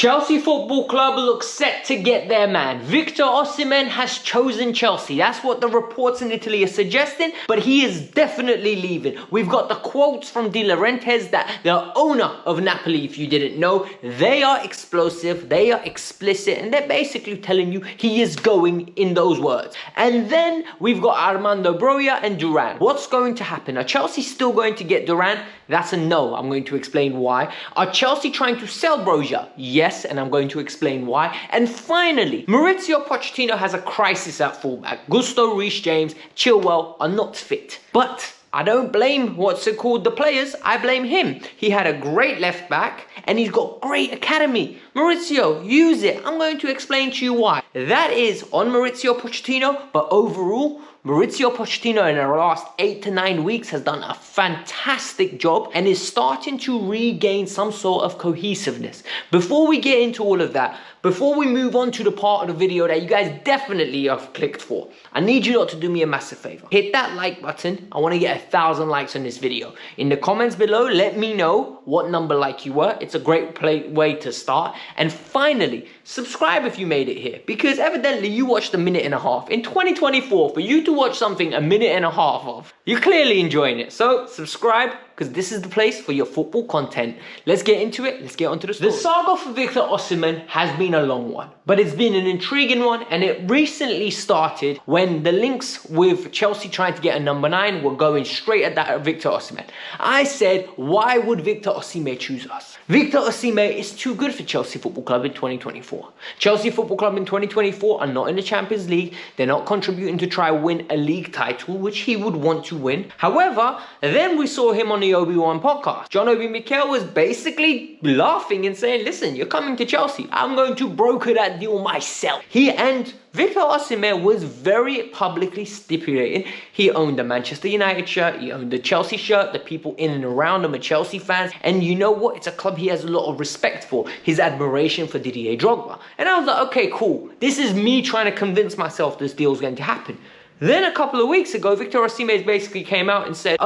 Chelsea Football Club looks set to get their man. Victor Osimhen has chosen Chelsea. That's what the reports in Italy are suggesting, but he is definitely leaving. We've got the quotes from De Laurentiis, that the owner of Napoli, if you didn't know, they are explosive, they are explicit, and they're basically telling you he is going in those words. And then we've got Armando Broja and Duran. What's going to happen? Are Chelsea still going to get Duran? That's a no. I'm going to explain why. Are Chelsea trying to sell Broja? Yes, and I'm going to explain why. And finally, Mauricio Pochettino has a crisis at fullback. Gusto, Reece James, Chilwell are not fit. But I don't blame the players. I blame him. He had a great left back and he's got great academy. Mauricio, use it. I'm going to explain to you why. That is on Mauricio Pochettino, but overall, Mauricio Pochettino in the last 8 to 9 weeks has done a fantastic job and is starting to regain some sort of cohesiveness. Before we get into all of that, before we move on to the part of the video that you guys definitely have clicked for, I need you lot to do me a massive favor. Hit that like button. I want to get 1,000 likes on this video. In the comments below, let me know what number like you were. It's a great way to start. And finally, subscribe if you made it here, because evidently you watched a minute and a half. In 2024, for you to watch something a minute and a half of, you're clearly enjoying it. So subscribe, because this is the place for your football content. Let's get into it. Let's get onto the story. The saga for Victor Osimhen has been a long one, but it's been an intriguing one, and it recently started when the links with Chelsea trying to get a number 9 were going straight at that Victor Osimhen. I said, why would Victor Osimhen choose us? Victor Osimhen is too good for Chelsea Football Club in 2024. Chelsea Football Club in 2024 are not in the Champions League. They're not contributing to try win a league title, which he would want to win. However, then we saw him on the Obi-Wan podcast. John Obi Mikel was basically laughing and saying, listen, you're coming to Chelsea. I'm going to broker that deal myself. He and Victor Osimhen was very publicly stipulating he owned the Manchester United shirt, he owned the Chelsea shirt, the people in and around him are Chelsea fans, and you know what? It's a club he has a lot of respect for, his admiration for Didier Drogba. And I was like, okay, cool. This is me trying to convince myself this deal is going to happen. Then a couple of weeks ago, Victor Osimhen basically came out and said,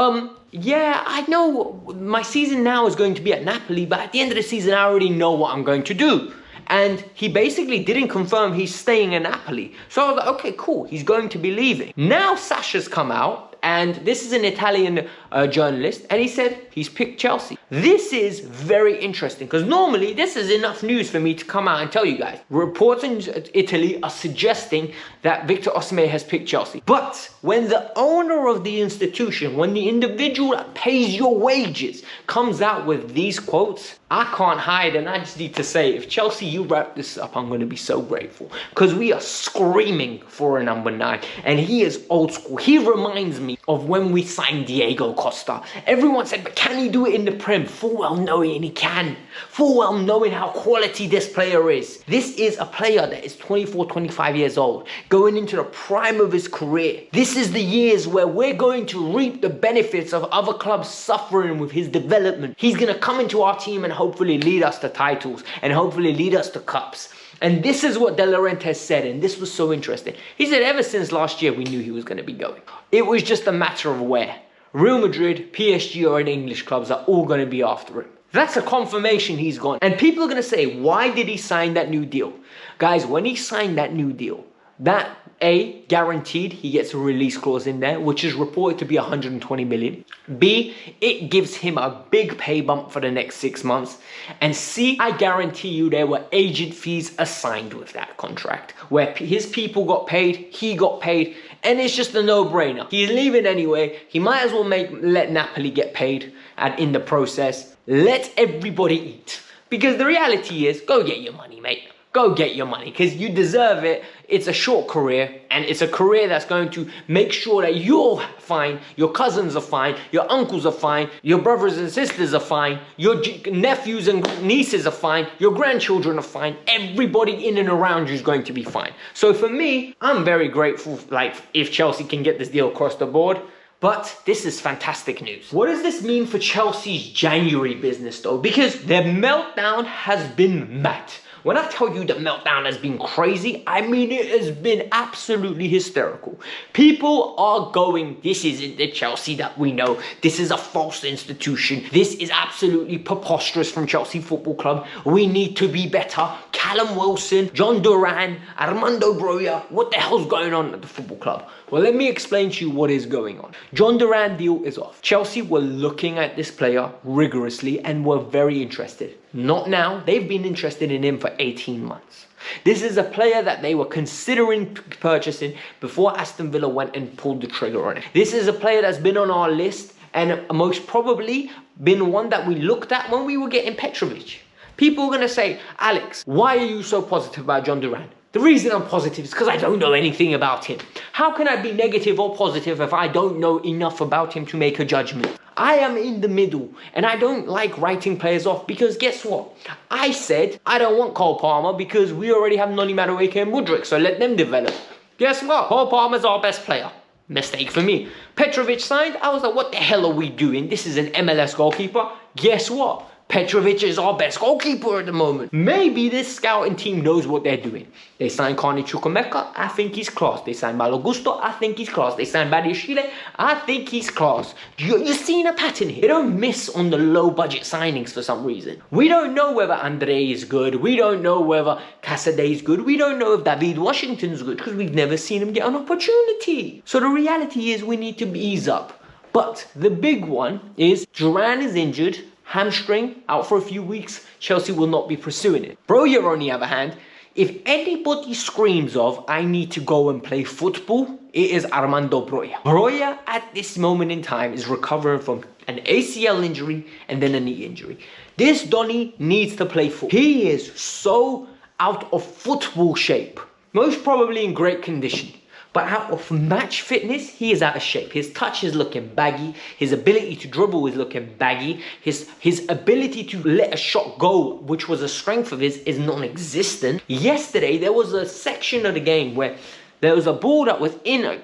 yeah, I know my season now is going to be at Napoli, but at the end of the season, I already know what I'm going to do. And he basically didn't confirm he's staying in Napoli. So I was like, okay, cool, he's going to be leaving. Now Sasha's come out, and this is an Italian journalist, and he said he's picked Chelsea. This is very interesting, because normally this is enough news for me to come out and tell you guys. Reports in Italy are suggesting that Victor Osimhen has picked Chelsea. But when the owner of the institution, when the individual that pays your wages comes out with these quotes, I can't hide, and I just need to say, if Chelsea, you wrap this up, I'm going to be so grateful, because we are screaming for a number 9, and he is old school. He reminds me of when we signed Diego Costa. Everyone said, but can he do it in the Prem? Full well knowing he can. Full well knowing how quality this player is. This is a player that is 24, 25 years old, going into the prime of his career. This is the years where we're going to reap the benefits of other clubs suffering with his development. He's going to come into our team and hopefully lead us to titles and hopefully lead us to cups. And this is what De Laurentiis said, and this was so interesting. He said ever since last year we knew he was going to be going. It was just a matter of where. Real Madrid, PSG or English clubs are all going to be after him. That's a confirmation he's gone. And people are going to say, why did he sign that new deal? Guys, when he signed that new deal, that A, guaranteed he gets a release clause in there, which is reported to be 120 million. B, it gives him a big pay bump for the next 6 months. And C, I guarantee you there were agent fees assigned with that contract, where his people got paid, he got paid, and it's just a no-brainer. He's leaving anyway. He might as well let Napoli get paid, and in the process, let everybody eat. Because the reality is, go get your money, mate. Go get your money, because you deserve it. It's a short career, and it's a career that's going to make sure that you're fine, your cousins are fine, your uncles are fine, your brothers and sisters are fine, your nephews and nieces are fine, your grandchildren are fine, everybody in and around you is going to be fine. So for me, I'm very grateful, like, if Chelsea can get this deal across the board. But this is fantastic news. What does this mean for Chelsea's January business though? Because their meltdown has been mad. When I tell you the meltdown has been crazy, I mean it has been absolutely hysterical. People are going, this isn't the Chelsea that we know. This is a false institution. This is absolutely preposterous from Chelsea Football Club. We need to be better. Callum Wilson, John Duran, Armando Broja, what the hell's going on at the football club? Well, let me explain to you what is going on. John Duran deal is off. Chelsea were looking at this player rigorously and were very interested. Not now. They've been interested in him for 18 months. This is a player that they were considering purchasing before Aston Villa went and pulled the trigger on it. This is a player that's been on our list and most probably been one that we looked at when we were getting Petrovic. People are going to say, Alex, why are you so positive about John Duran? The reason I'm positive is because I don't know anything about him. How can I be negative or positive if I don't know enough about him to make a judgment? I am in the middle and I don't like writing players off because guess what? I said I don't want Cole Palmer because we already have Noni Madueke and Mudryk, so let them develop. Guess what? Cole Palmer's our best player. Mistake for me. Petrovic signed, I was like, what the hell are we doing? This is an MLS goalkeeper. Guess what? Petrovic is our best goalkeeper at the moment. Maybe this scouting team knows what they're doing. They signed Carney Chukwuemeka, I think he's class. They signed Malo Gusto, I think he's class. They signed Badiashile, I think he's class. You're seeing a pattern here. They don't miss on the low budget signings for some reason. We don't know whether Andre is good. We don't know whether Casadei is good. We don't know if David Washington's good because we've never seen him get an opportunity. So the reality is we need to ease up. But the big one is Duran is injured. Hamstring, out for a few weeks, Chelsea will not be pursuing it. Broja, on the other hand, if anybody screams of, I need to go and play football, it is Armando Broja. Broja, at this moment in time, is recovering from an ACL injury and then a knee injury. This Donny needs to play football. He is so out of football shape, most probably in great condition. But out of match fitness, he is out of shape. His touch is looking baggy. His ability to dribble is looking baggy. His ability to let a shot go, which was a strength of his, is non-existent. Yesterday, there was a section of the game where there was a ball that was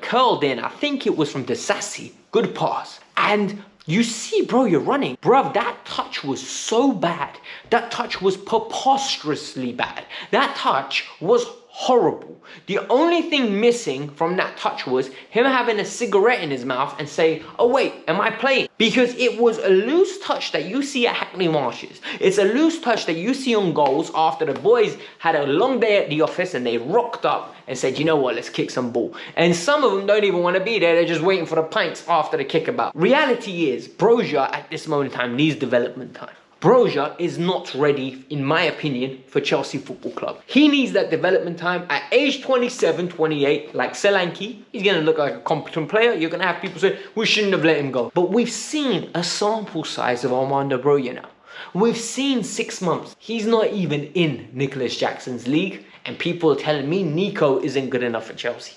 curled in. I think it was from Disasi. Good pass. And you see, bro, you're running. Bruv, that touch was so bad. That touch was preposterously bad. That touch was horrible. The only thing missing from that touch was him having a cigarette in his mouth and saying, oh wait, am I playing? Because it was a loose touch that you see at Hackney Marshes. It's a loose touch that you see on goals after the boys had a long day at the office and they rocked up and said, you know what, let's kick some ball. And some of them don't even want to be there. They're just waiting for the pints after the kickabout. Reality is, Broja at this moment in time needs development time. Broja is not ready, in my opinion, for Chelsea Football Club. He needs that development time. At age 27, 28, like Solanke, he's going to look like a competent player. You're going to have people say, we shouldn't have let him go. But we've seen a sample size of Armando Broja now. We've seen 6 months. He's not even in Nicholas Jackson's league. And people are telling me Nico isn't good enough for Chelsea.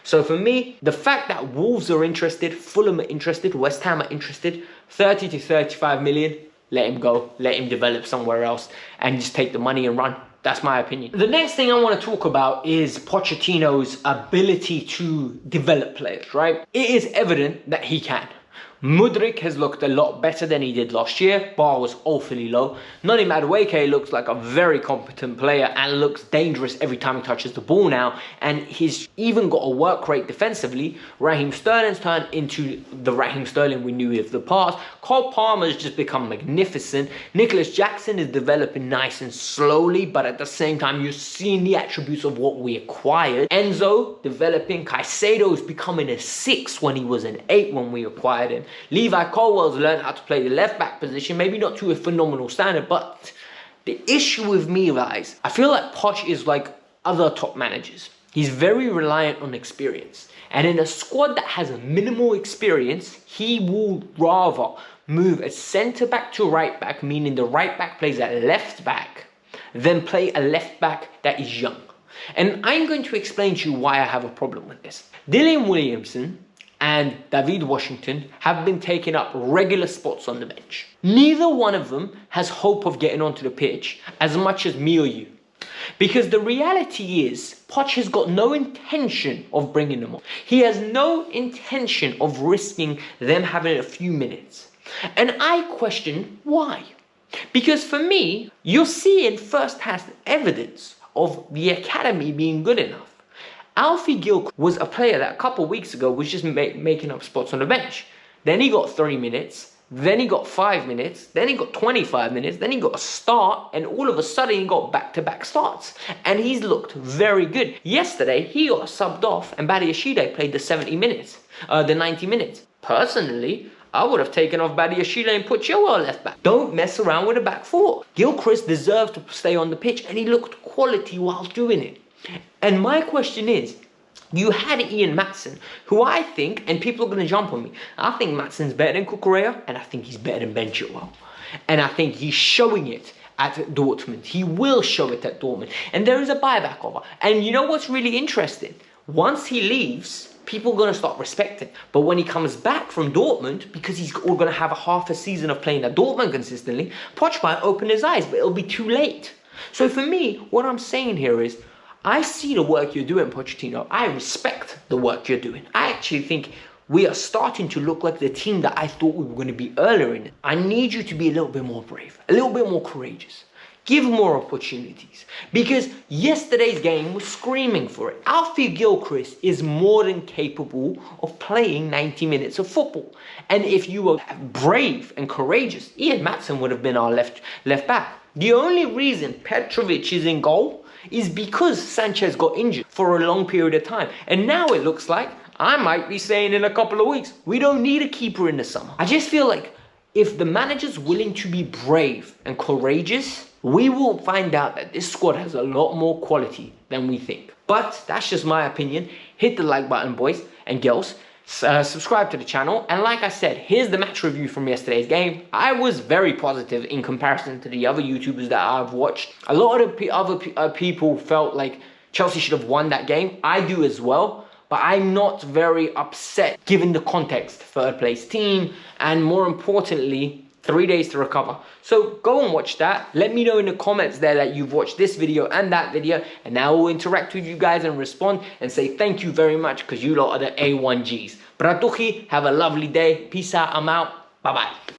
So for me, the fact that Wolves are interested, Fulham are interested, West Ham are interested, 30 to 35 million, let him go, let him develop somewhere else and just take the money and run. That's my opinion. The next thing I want to talk about is Pochettino's ability to develop players, right? It is evident that he can. Mudryk has looked a lot better than he did last year. Bar was awfully low. Noni Madueke looks like a very competent player and looks dangerous every time he touches the ball now. And he's even got a work rate defensively. Raheem Sterling's turned into the Raheem Sterling we knew of the past. Cole Palmer's just become magnificent. Nicholas Jackson is developing nice and slowly, but at the same time, you're seeing the attributes of what we acquired. Enzo developing. Caicedo's becoming a 6 when he was an 8 when we acquired him. Levi Colwell's learned how to play the left back position, maybe not to a phenomenal standard, but the issue with me, guys, I feel like Poch is like other top managers. He's very reliant on experience. And in a squad that has a minimal experience, he will rather move a centre back to right back, meaning the right back plays at left back, than play a left back that is young. And I'm going to explain to you why I have a problem with this. Dylan Williamson and David Washington have been taking up regular spots on the bench. Neither one of them has hope of getting onto the pitch as much as me or you. Because the reality is, Poch has got no intention of bringing them on. He has no intention of risking them having a few minutes. And I question why. Because for me, you're seeing first-hand evidence of the academy being good enough. Alfie Gill was a player that a couple of weeks ago was just making up spots on the bench. Then he got 3 minutes, then he got 5 minutes, then he got 25 minutes, then he got a start, and all of a sudden he got back-to-back starts. And he's looked very good. Yesterday, he got subbed off and Badiashile played the 90 minutes. Personally, I would have taken off Badiashile and put Chilwell left back. Don't mess around with a back four. Gilchrist deserved to stay on the pitch and he looked quality while doing it. And my question is, you had Ian Maatsen, who I think, and people are going to jump on me, I think Maatsen's better than Cucurella, and I think he's better than Ben Chilwell. And I think he's showing it at Dortmund. He will show it at Dortmund. And there is a buyback offer. And you know what's really interesting? Once he leaves, people are going to start respecting. But when he comes back from Dortmund, because he's all going to have a half a season of playing at Dortmund consistently, Poch might open his eyes, but it'll be too late. So for me, what I'm saying here is, I see the work you're doing, Pochettino. I respect the work you're doing. I actually think we are starting to look like the team that I thought we were going to be earlier in. I need you to be a little bit more brave, a little bit more courageous. Give more opportunities. Because yesterday's game was screaming for it. Alfie Gilchrist is more than capable of playing 90 minutes of football. And if you were brave and courageous, Ian Maatsen would have been our left back. The only reason Petrovic is in goal is because Sanchez got injured for a long period of time. And now it looks like, I might be saying in a couple of weeks, we don't need a keeper in the summer. I just feel like if the manager's willing to be brave and courageous, we will find out that this squad has a lot more quality than we think. But that's just my opinion. Hit the like button, boys and girls. Subscribe to the channel, and like I said, here's the match review from yesterday's game. I was very positive in comparison to the other YouTubers that I've watched. A lot of other people felt like Chelsea should have won that game. I do as well, but I'm not very upset given the context. Third place team, and more importantly, 3 days to recover. So go and watch that. Let me know in the comments there that you've watched this video and that video, and now we'll interact with you guys and respond and say thank you very much, because you lot are the A1Gs. Bratuchi, have a lovely day. Peace out. I'm out. Bye-bye.